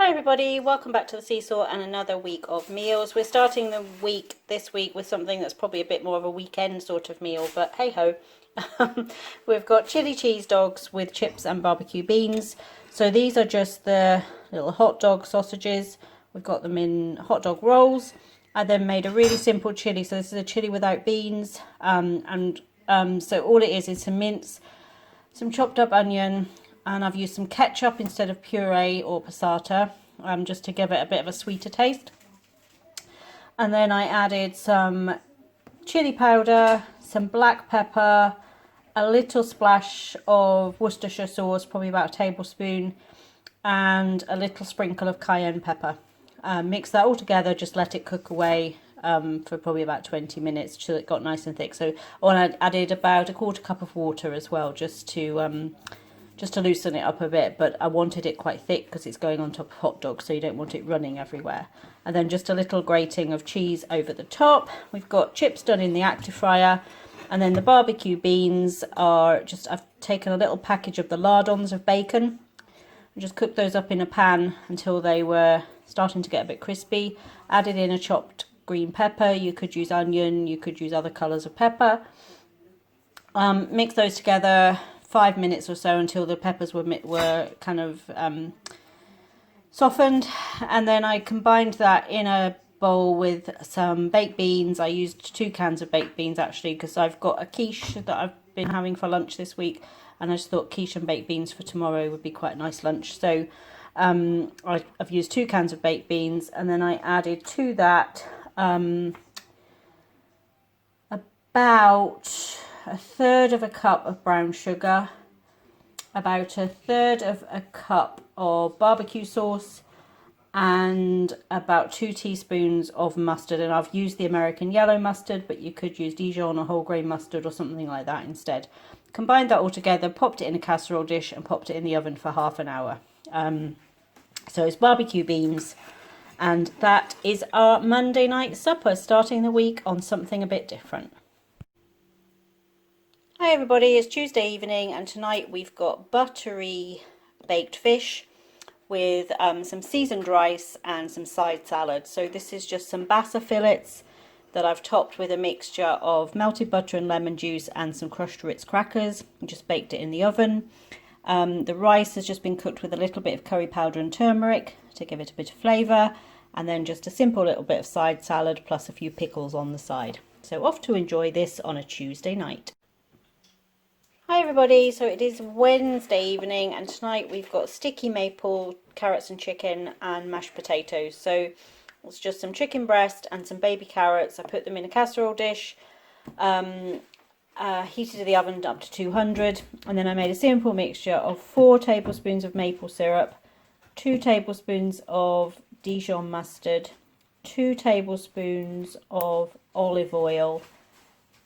Hi everybody, welcome back to the SeeSaw and another week of meals. We're starting the week this week with something that's probably a bit more of a weekend sort of meal, but hey ho. We've got chili cheese dogs with chips and barbecue beans. So these are just the little hot dog sausages. We've got them in hot dog rolls. I then made a really simple chili. So this is a chili without beans. So all it is some mince, some chopped up onion, and I've used some ketchup instead of puree or passata, just to give it a bit of a sweeter taste. And then I added some chili powder, some black pepper, a little splash of Worcestershire sauce, probably about a tablespoon, and a little sprinkle of cayenne pepper. Mix that all together, just let it cook away for probably about 20 minutes till it got nice and thick. So I added about a quarter cup of water as well, just to loosen it up a bit, but I wanted it quite thick because it's going on top of hot dogs, so you don't want it running everywhere. And then just a little grating of cheese over the top. We've got chips done in the active fryer, and then the barbecue beans are I've taken a little package of the lardons of bacon and just cooked those up in a pan until they were starting to get a bit crispy. Added in a chopped green pepper. You could use onion, you could use other colours of pepper. Mix those together 5 minutes or so until the peppers were kind of softened, and then I combined that in a bowl with some baked beans. I used 2 cans of baked beans actually, because I've got a quiche that I've been having for lunch this week, and I just thought quiche and baked beans for tomorrow would be quite a nice lunch. So I've used 2 cans of baked beans, and then I added to that about a third of a cup of brown sugar, about a third of a cup of barbecue sauce, and about 2 teaspoons of mustard. And I've used the American yellow mustard, but you could use Dijon or whole grain mustard or something like that instead. Combined that all together, popped it in a casserole dish and popped it in the oven for half an hour. So it's barbecue beans, and that is our Monday night supper, starting the week on something a bit different. Hi everybody, it's Tuesday evening, and tonight we've got buttery baked fish with some seasoned rice and some side salad. So this is just some bassa fillets that I've topped with a mixture of melted butter and lemon juice and some crushed Ritz crackers, and just baked it in the oven. The rice has just been cooked with a little bit of curry powder and turmeric to give it a bit of flavour, and then just a simple little bit of side salad plus a few pickles on the side. So off to enjoy this on a Tuesday night. Hi everybody, so it is Wednesday evening, and tonight we've got sticky maple, carrots and chicken and mashed potatoes. So it's just some chicken breast and some baby carrots. I put them in a casserole dish, heated the oven up to 200, and then I made a simple mixture of 4 tablespoons of maple syrup, 2 tablespoons of Dijon mustard, 2 tablespoons of olive oil,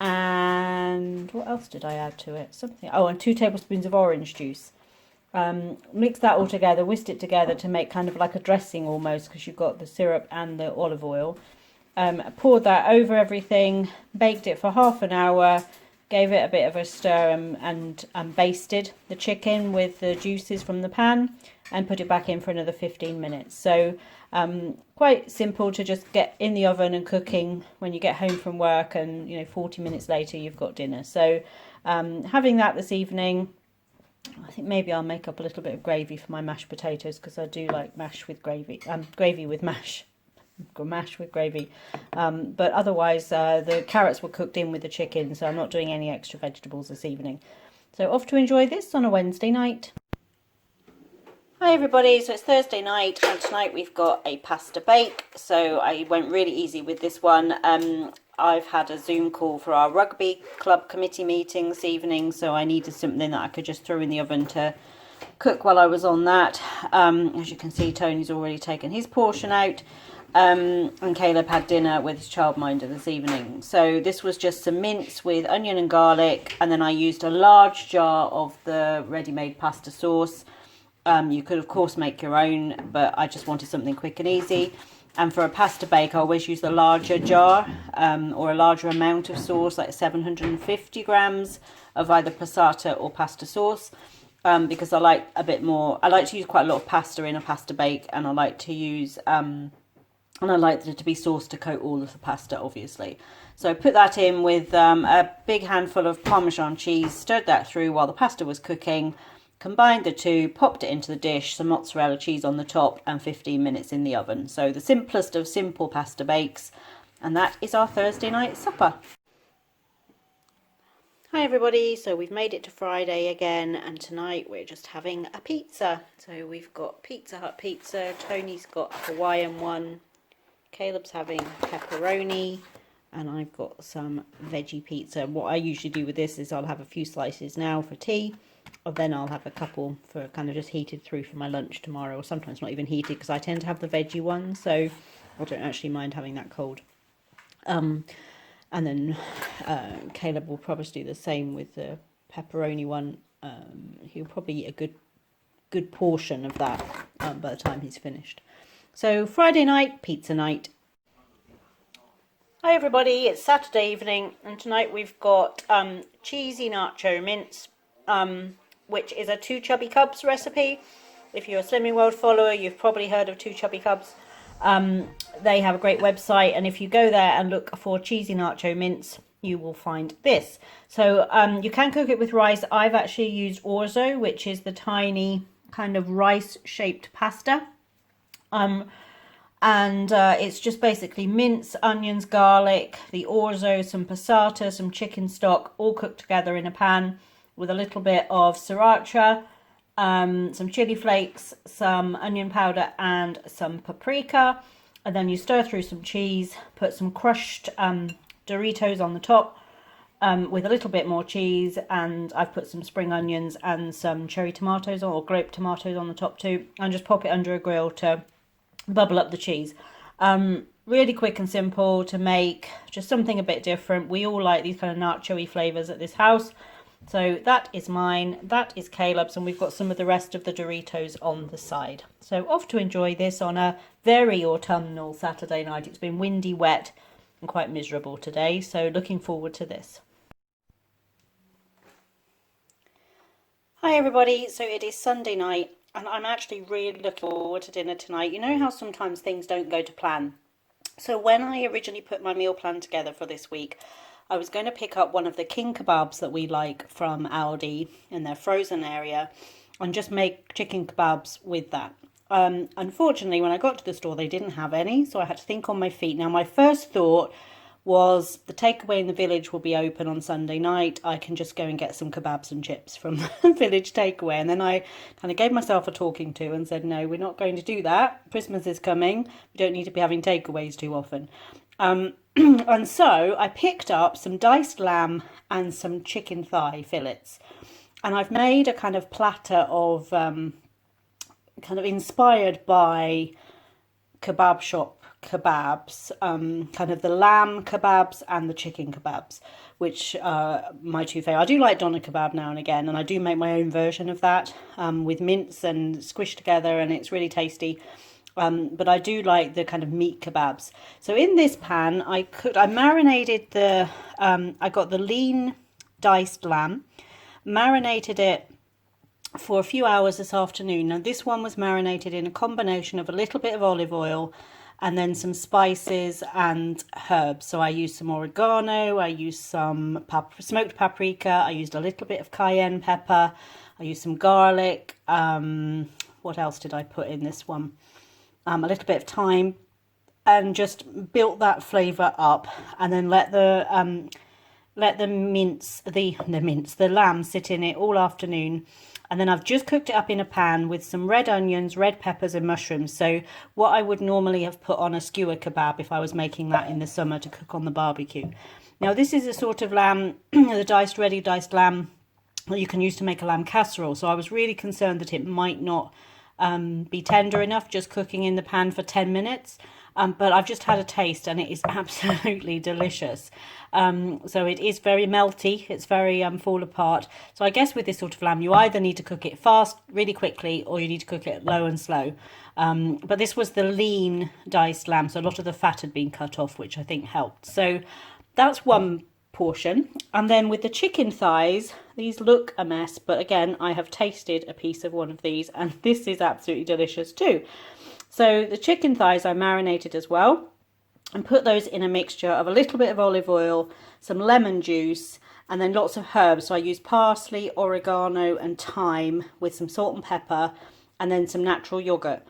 and what else did I add to it? And 2 tablespoons of orange juice. Mixed that all together, whisked it together to make kind of like a dressing almost, because you've got the syrup and the olive oil. Poured that over everything, baked it for half an hour, gave it a bit of a stir, and basted the chicken with the juices from the pan, and put it back in for another 15 minutes. So quite simple to just get in the oven and cooking when you get home from work, and 40 minutes later you've got dinner. So having that this evening. I think maybe I'll make up a little bit of gravy for my mashed potatoes, because I do like mash with gravy, gravy with mash. Mash with gravy, but otherwise the carrots were cooked in with the chicken, so I'm not doing any extra vegetables this evening. So off to enjoy this on a Wednesday night. Hi everybody, so it's Thursday night, and tonight we've got a pasta bake. So I went really easy with this one. I've had a Zoom call for our rugby club committee meeting this evening, so I needed something that I could just throw in the oven to cook while I was on that. As you can see, Tony's already taken his portion out. And Caleb had dinner with his childminder this evening. So this was just some mince with onion and garlic, and then I used a large jar of the ready-made pasta sauce. You could of course make your own, but I just wanted something quick and easy. And for a pasta bake, I always use the larger jar, or a larger amount of sauce, like 750 grams of either passata or pasta sauce. because I like a bit more. I like to use quite a lot of pasta in a pasta bake, and I like to use and I like it to be sauce to coat all of the pasta, obviously. So I put that in with a big handful of Parmesan cheese, stirred that through while the pasta was cooking, combined the two, popped it into the dish, some mozzarella cheese on the top, and 15 minutes in the oven. So the simplest of simple pasta bakes, and that is our Thursday night supper. Hi everybody, so we've made it to Friday again, and tonight we're just having a pizza. So we've got Pizza Hut pizza, Tony's got a Hawaiian one, Caleb's having pepperoni, and I've got some veggie pizza. What I usually do with this is I'll have a few slices now for tea, or then I'll have a couple for kind of just heated through for my lunch tomorrow, or sometimes not even heated because I tend to have the veggie one, so I don't actually mind having that cold. And then Caleb will probably do the same with the pepperoni one. He'll probably eat a good portion of that by the time he's finished. So Friday night, pizza night. Hi everybody, it's Saturday evening, and tonight we've got cheesy nacho mince, which is a Two Chubby Cubs recipe. If you're a Slimming World follower, you've probably heard of Two Chubby Cubs. They have a great website, and if you go there and look for cheesy nacho mince, you will find this. So you can cook it with rice. I've actually used orzo, which is the tiny kind of rice shaped pasta. It's just basically mince, onions, garlic, the orzo, some passata, some chicken stock, all cooked together in a pan with a little bit of sriracha, some chili flakes, some onion powder, and some paprika. And then you stir through some cheese, put some crushed Doritos on the top with a little bit more cheese, and I've put some spring onions and some cherry tomatoes or grape tomatoes on the top too, and just pop it under a grill to bubble up the cheese. Really quick and simple to make, just something a bit different. We all like these kind of nacho-y flavours at this house. So that is mine, that is Caleb's, and we've got some of the rest of the Doritos on the side. So off to enjoy this on a very autumnal Saturday night. It's been windy, wet, and quite miserable today, so looking forward to this. Hi everybody, so it is Sunday night, and I'm actually really looking forward to dinner tonight. You know how sometimes things don't go to plan? So when I originally put my meal plan together for this week, I was going to pick up one of the king kebabs that we like from Aldi in their frozen area and just make chicken kebabs with that. Unfortunately, when I got to the store, they didn't have any, so I had to think on my feet. Now, my first thought was the takeaway in the village will be open on Sunday night. I can just go and get some kebabs and chips from the village takeaway. And then I kind of gave myself a talking to and said, no, we're not going to do that. Christmas is coming. We don't need to be having takeaways too often. And so I picked up some diced lamb and some chicken thigh fillets, and I've made a kind of platter of kind of inspired by kebab shop kebabs, kind of the lamb kebabs and the chicken kebabs, which are my two favourite. I do like doner kebab now and again, and I do make my own version of that with mince and squished together, and it's really tasty. But I do like the kind of meat kebabs. So in this pan, I marinated the, I got the lean diced lamb, marinated it for a few hours this afternoon. Now this one was marinated in a combination of a little bit of olive oil and then some spices and herbs. So I used some oregano, I used some smoked paprika, I used a little bit of cayenne pepper, I used some garlic. What else did I put in this one? A little bit of thyme, and just built that flavour up, and then let the lamb sit in it all afternoon. And then I've just cooked it up in a pan with some red onions, red peppers and mushrooms. So what I would normally have put on a skewer kebab if I was making that in the summer to cook on the barbecue. Now this is a sort of lamb, the ready diced lamb that you can use to make a lamb casserole. So I was really concerned that it might not be tender enough just cooking in the pan for 10 minutes. But I've just had a taste and it is absolutely delicious. So it is very melty, it's very fall apart. So I guess with this sort of lamb, you either need to cook it fast, really quickly, or you need to cook it low and slow. But this was the lean diced lamb, so a lot of the fat had been cut off, which I think helped. So that's one portion. And then with the chicken thighs, These look a mess, but again, I have tasted a piece of one of these and this is absolutely delicious too. So the chicken thighs I marinated as well and put those in a mixture of a little bit of olive oil, some lemon juice, and then lots of herbs. So I used parsley, oregano and thyme with some salt and pepper, and then some natural yogurt.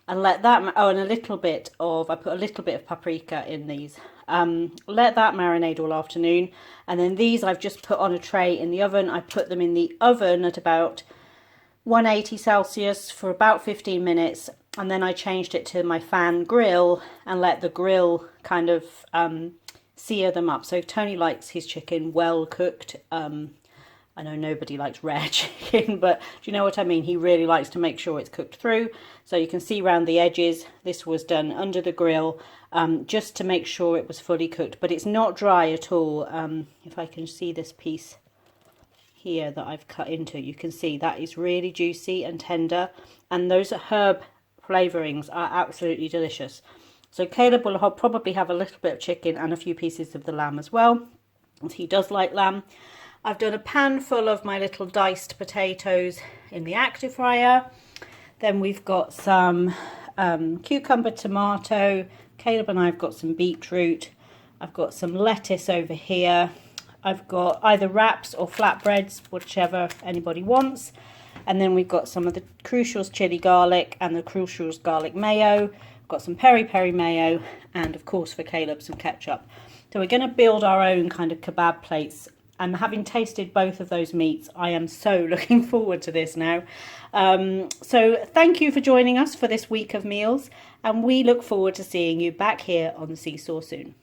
And let that, oh, and a little bit of, I put a little bit of paprika in these. Let that marinate all afternoon. And then these I've just put on a tray in the oven. I put them in the oven at about 180 Celsius for about 15 minutes. And then I changed it to my fan grill and let the grill kind of sear them up. So Tony likes his chicken well cooked. I know nobody likes rare chicken, but do you know what I mean? He really likes to make sure it's cooked through. So you can see around the edges, this was done under the grill just to make sure it was fully cooked. But it's not dry at all. If I can see this piece here that I've cut into, you can see that is really juicy and tender. And those herb flavourings are absolutely delicious. So Caleb will probably have a little bit of chicken and a few pieces of the lamb as well, as he does like lamb. I've done a pan full of my little diced potatoes in the active fryer. Then we've got some cucumber, tomato. Caleb and I have got some beetroot. I've got some lettuce over here. I've got either wraps or flatbreads, whichever anybody wants. And then we've got some of the Crucials chili garlic and the Crucials garlic mayo. Got some peri-peri mayo and of course for Caleb some ketchup. So we're going to build our own kind of kebab plates. And having tasted both of those meats, I am so looking forward to this now. So thank you for joining us for this week of meals. And we look forward to seeing you back here on the SeeSaw soon.